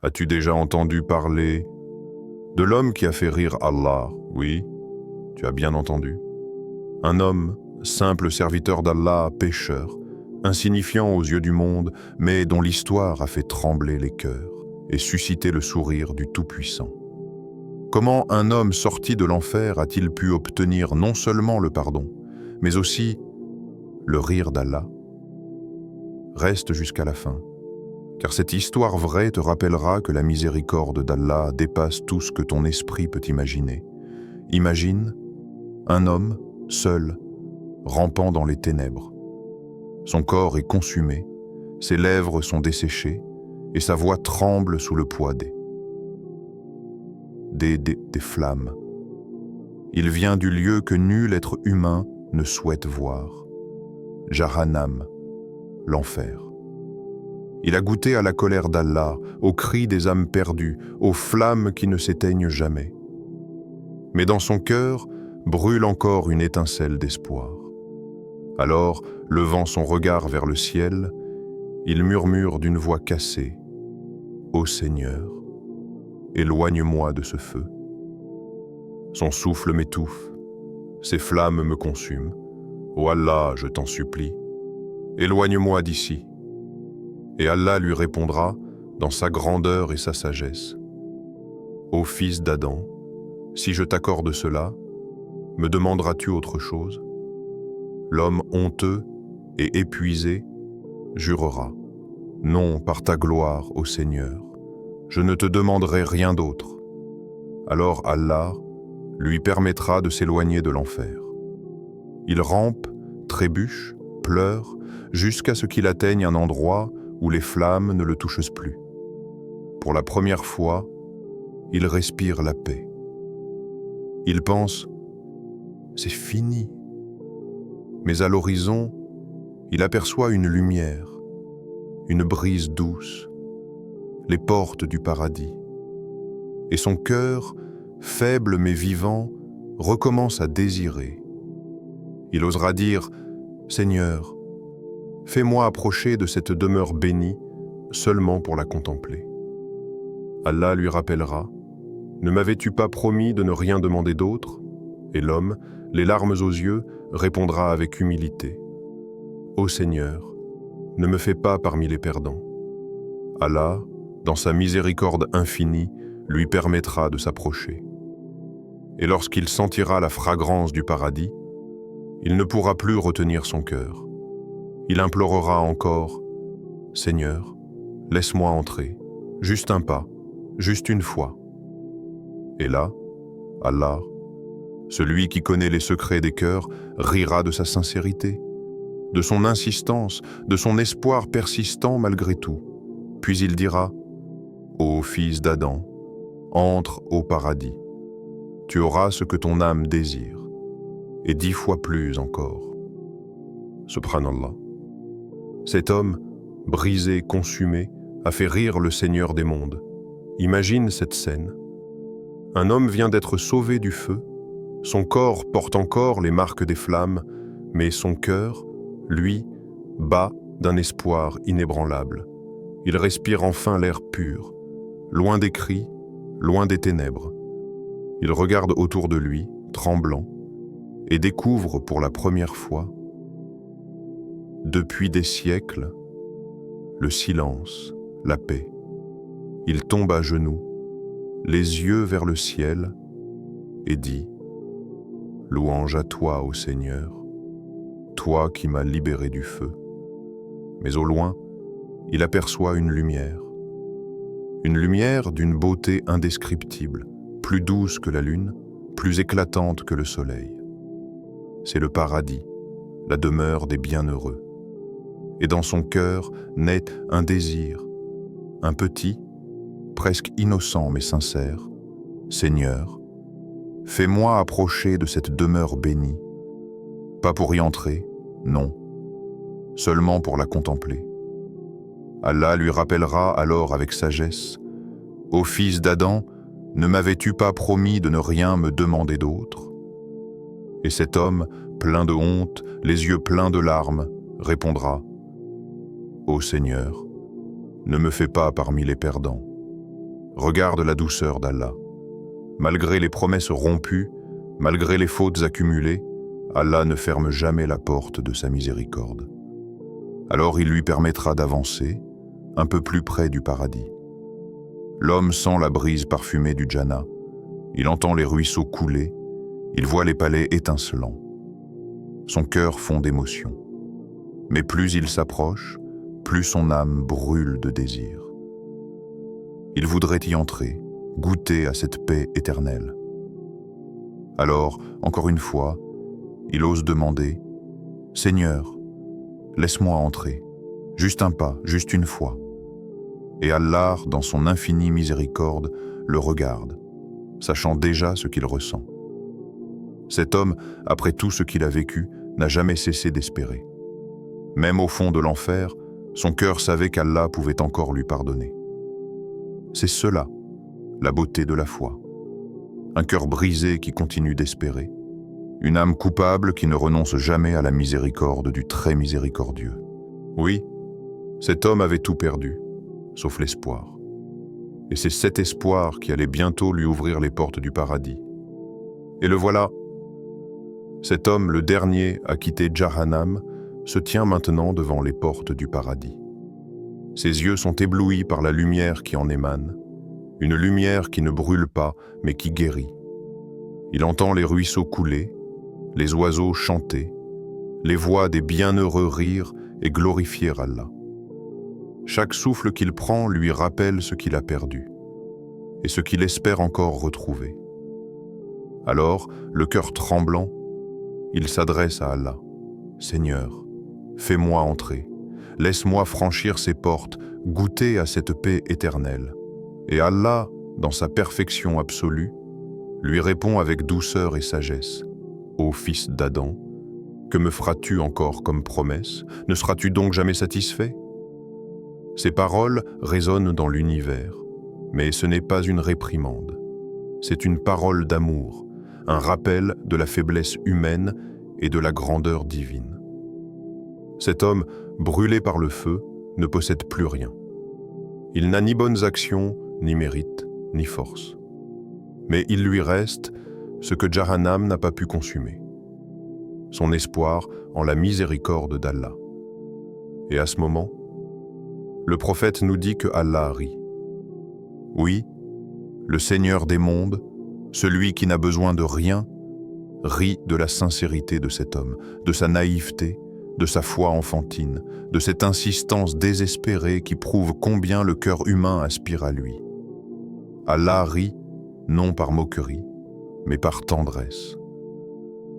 As-tu déjà entendu parler de l'homme qui a fait rire Allah? Oui, tu as bien entendu. Un homme, simple serviteur d'Allah, pécheur, insignifiant aux yeux du monde, mais dont l'histoire a fait trembler les cœurs et susciter le sourire du Tout-Puissant. Comment un homme sorti de l'enfer a-t-il pu obtenir non seulement le pardon, mais aussi le rire d'Allah? Reste jusqu'à la fin, car cette histoire vraie te rappellera que la miséricorde d'Allah dépasse tout ce que ton esprit peut imaginer. Imagine un homme, seul, rampant dans les ténèbres. Son corps est consumé, ses lèvres sont desséchées, et sa voix tremble sous le poids des flammes. Il vient du lieu que nul être humain ne souhaite voir. Jahannam, l'enfer. Il a goûté à la colère d'Allah, aux cris des âmes perdues, aux flammes qui ne s'éteignent jamais. Mais dans son cœur brûle encore une étincelle d'espoir. Alors, levant son regard vers le ciel, il murmure d'une voix cassée: « Ô Seigneur, éloigne-moi de ce feu. » Son souffle m'étouffe, ses flammes me consument. Ô Allah, je t'en supplie, éloigne-moi d'ici. Et Allah lui répondra dans sa grandeur et sa sagesse: Ô fils d'Adam, si je t'accorde cela, me demanderas-tu autre chose? L'homme honteux et épuisé jurera: Non, par ta gloire, ô Seigneur, je ne te demanderai rien d'autre. Alors Allah lui permettra de s'éloigner de l'enfer. Il rampe, trébuche, pleure, jusqu'à ce qu'il atteigne un endroit où les flammes ne le touchent plus. Pour la première fois, il respire la paix. Il pense: c'est fini. Mais à l'horizon, il aperçoit une lumière, une brise douce, les portes du paradis. Et son cœur, faible mais vivant, recommence à désirer. Il osera dire: Seigneur, fais-moi approcher de cette demeure bénie seulement pour la contempler. Allah lui rappellera: Ne m'avais-tu pas promis de ne rien demander d'autre? Et l'homme, les larmes aux yeux, répondra avec humilité: Ô Seigneur, ne me fais pas parmi les perdants. Allah, dans sa miséricorde infinie, lui permettra de s'approcher. Et lorsqu'il sentira la fragrance du paradis, il ne pourra plus retenir son cœur. Il implorera encore: Seigneur, laisse-moi entrer, juste un pas, juste une fois. Et là, Allah, celui qui connaît les secrets des cœurs, rira de sa sincérité, de son insistance, de son espoir persistant malgré tout. Puis il dira: Ô fils d'Adam, entre au paradis. Tu auras ce que ton âme désire, et 10 fois plus encore. Subhanallah. Cet homme, brisé, consumé, a fait rire le Seigneur des mondes. Imagine cette scène. Un homme vient d'être sauvé du feu, son corps porte encore les marques des flammes, mais son cœur, lui, bat d'un espoir inébranlable. Il respire enfin l'air pur, loin des cris, loin des ténèbres. Il regarde autour de lui, tremblant, et découvre pour la première fois, depuis des siècles, le silence, la paix. Il tombe à genoux, les yeux vers le ciel, et dit: Louange à toi, ô Seigneur, toi qui m'as libéré du feu. Mais au loin, il aperçoit une lumière d'une beauté indescriptible, plus douce que la lune, plus éclatante que le soleil. C'est le paradis, la demeure des bienheureux. Et dans son cœur naît un désir, un petit, presque innocent mais sincère: Seigneur, fais-moi approcher de cette demeure bénie, pas pour y entrer, non, seulement pour la contempler. Allah lui rappellera alors avec sagesse: Ô fils d'Adam, ne m'avais-tu pas promis de ne rien me demander d'autre? Et cet homme, plein de honte, les yeux pleins de larmes, répondra: Ô Seigneur, ne me fais pas parmi les perdants. Regarde la douceur d'Allah. Malgré les promesses rompues, malgré les fautes accumulées, Allah ne ferme jamais la porte de sa miséricorde. Alors il lui permettra d'avancer, un peu plus près du paradis. L'homme sent la brise parfumée du Jannah, il entend les ruisseaux couler, il voit les palais étincelants. Son cœur fond d'émotion. Mais plus il s'approche, plus son âme brûle de désir. Il voudrait y entrer, goûter à cette paix éternelle. Alors, encore une fois, il ose demander « Seigneur, laisse-moi entrer, juste un pas, juste une fois. » Et Allah, dans son infinie miséricorde, le regarde, sachant déjà ce qu'il ressent. Cet homme, après tout ce qu'il a vécu, n'a jamais cessé d'espérer. Même au fond de l'enfer, son cœur savait qu'Allah pouvait encore lui pardonner. C'est cela, la beauté de la foi. Un cœur brisé qui continue d'espérer, une âme coupable qui ne renonce jamais à la miséricorde du très miséricordieux. Oui, cet homme avait tout perdu, sauf l'espoir. Et c'est cet espoir qui allait bientôt lui ouvrir les portes du paradis. Et le voilà. Cet homme, le dernier à quitter Jahannam, se tient maintenant devant les portes du paradis. Ses yeux sont éblouis par la lumière qui en émane, une lumière qui ne brûle pas, mais qui guérit. Il entend les ruisseaux couler, les oiseaux chanter, les voix des bienheureux rire et glorifier Allah. Chaque souffle qu'il prend lui rappelle ce qu'il a perdu et ce qu'il espère encore retrouver. Alors, le cœur tremblant, il s'adresse à Allah. « Seigneur, fais-moi entrer, laisse-moi franchir ces portes, goûter à cette paix éternelle. » Et Allah, dans sa perfection absolue, lui répond avec douceur et sagesse. « Ô fils d'Adam, que me feras-tu encore comme promesse? Ne seras-tu donc jamais satisfait ?» Ces paroles résonnent dans l'univers, mais ce n'est pas une réprimande. C'est une parole d'amour, un rappel de la faiblesse humaine et de la grandeur divine. Cet homme, brûlé par le feu, ne possède plus rien. Il n'a ni bonnes actions, ni mérite, ni force. Mais il lui reste ce que Jahannam n'a pas pu consumer. Son espoir en la miséricorde d'Allah. Et à ce moment, le prophète nous dit que Allah rit. Oui, le Seigneur des mondes, celui qui n'a besoin de rien, rit de la sincérité de cet homme, de sa naïveté, de sa foi enfantine, de cette insistance désespérée qui prouve combien le cœur humain aspire à lui. Allah rit, non par moquerie, mais par tendresse.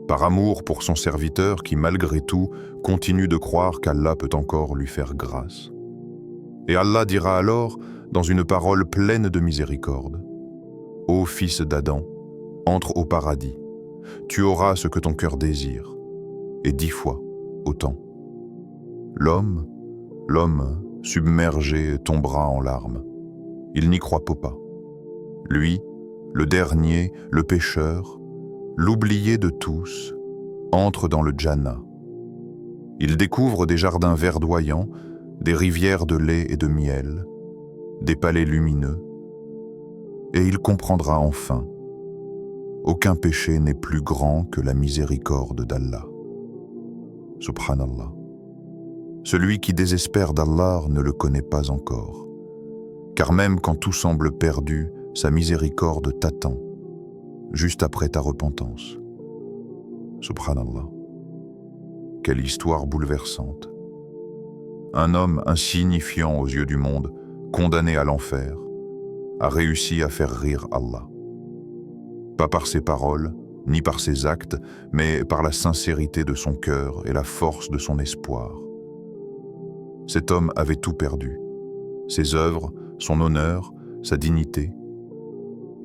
Par amour pour son serviteur qui, malgré tout, continue de croire qu'Allah peut encore lui faire grâce. Et Allah dira alors, dans une parole pleine de miséricorde, « Ô fils d'Adam, entre au paradis, tu auras ce que ton cœur désire, et 10 fois autant. » L'homme, submergé, tombera en larmes. Il n'y croit pas. Lui, le dernier, le pécheur, l'oublié de tous, entre dans le Jannah. Il découvre des jardins verdoyants, des rivières de lait et de miel, des palais lumineux, et il comprendra enfin, aucun péché n'est plus grand que la miséricorde d'Allah. Subhanallah. Celui qui désespère d'Allah ne le connaît pas encore, car même quand tout semble perdu, sa miséricorde t'attend, juste après ta repentance. Subhanallah. Quelle histoire bouleversante. Un homme insignifiant aux yeux du monde, condamné à l'enfer, a réussi à faire rire Allah. Pas par ses paroles, ni par ses actes, mais par la sincérité de son cœur et la force de son espoir. Cet homme avait tout perdu, ses œuvres, son honneur, sa dignité.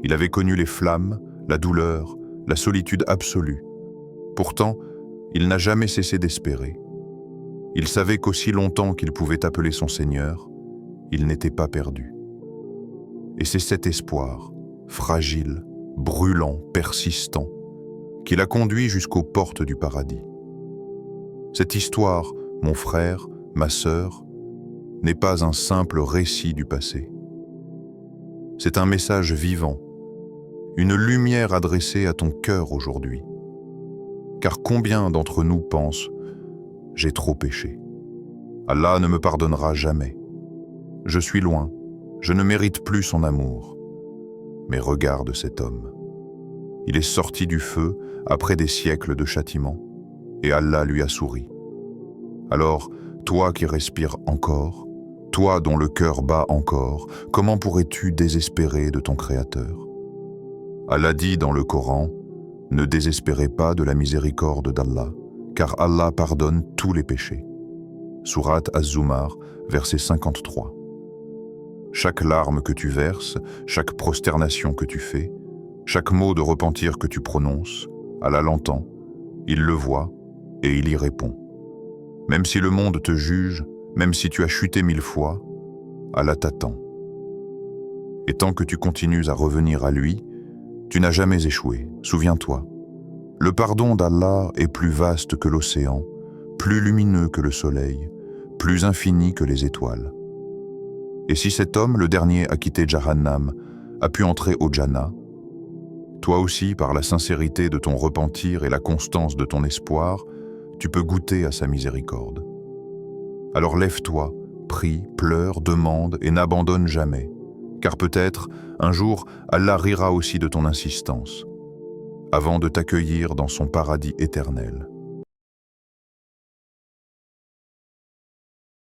Il avait connu les flammes, la douleur, la solitude absolue. Pourtant, il n'a jamais cessé d'espérer. Il savait qu'aussi longtemps qu'il pouvait appeler son Seigneur, il n'était pas perdu. Et c'est cet espoir, fragile, brûlant, persistant, qui l'a conduit jusqu'aux portes du paradis. Cette histoire, mon frère, ma sœur, n'est pas un simple récit du passé. C'est un message vivant, une lumière adressée à ton cœur aujourd'hui. Car combien d'entre nous pensent « J'ai trop péché. Allah ne me pardonnera jamais. Je suis loin, je ne mérite plus son amour. » Mais regarde cet homme. Il est sorti du feu après des siècles de châtiment, et Allah lui a souri. Alors, toi qui respires encore, toi dont le cœur bat encore, comment pourrais-tu désespérer de ton Créateur? Allah dit dans le Coran, « Ne désespérez pas de la miséricorde d'Allah, car Allah pardonne tous les péchés. » Sourate Az-Zumar, verset 53. Chaque larme que tu verses, chaque prosternation que tu fais, chaque mot de repentir que tu prononces, Allah l'entend, il le voit et il y répond. Même si le monde te juge, même si tu as chuté 1000 fois, Allah t'attend. Et tant que tu continues à revenir à lui, tu n'as jamais échoué, souviens-toi. Le pardon d'Allah est plus vaste que l'océan, plus lumineux que le soleil, plus infini que les étoiles. Et si cet homme, le dernier à quitter Jahannam, a pu entrer au Jannah, toi aussi, par la sincérité de ton repentir et la constance de ton espoir, tu peux goûter à sa miséricorde. Alors lève-toi, prie, pleure, demande et n'abandonne jamais, car peut-être, un jour, Allah rira aussi de ton insistance, avant de t'accueillir dans son paradis éternel.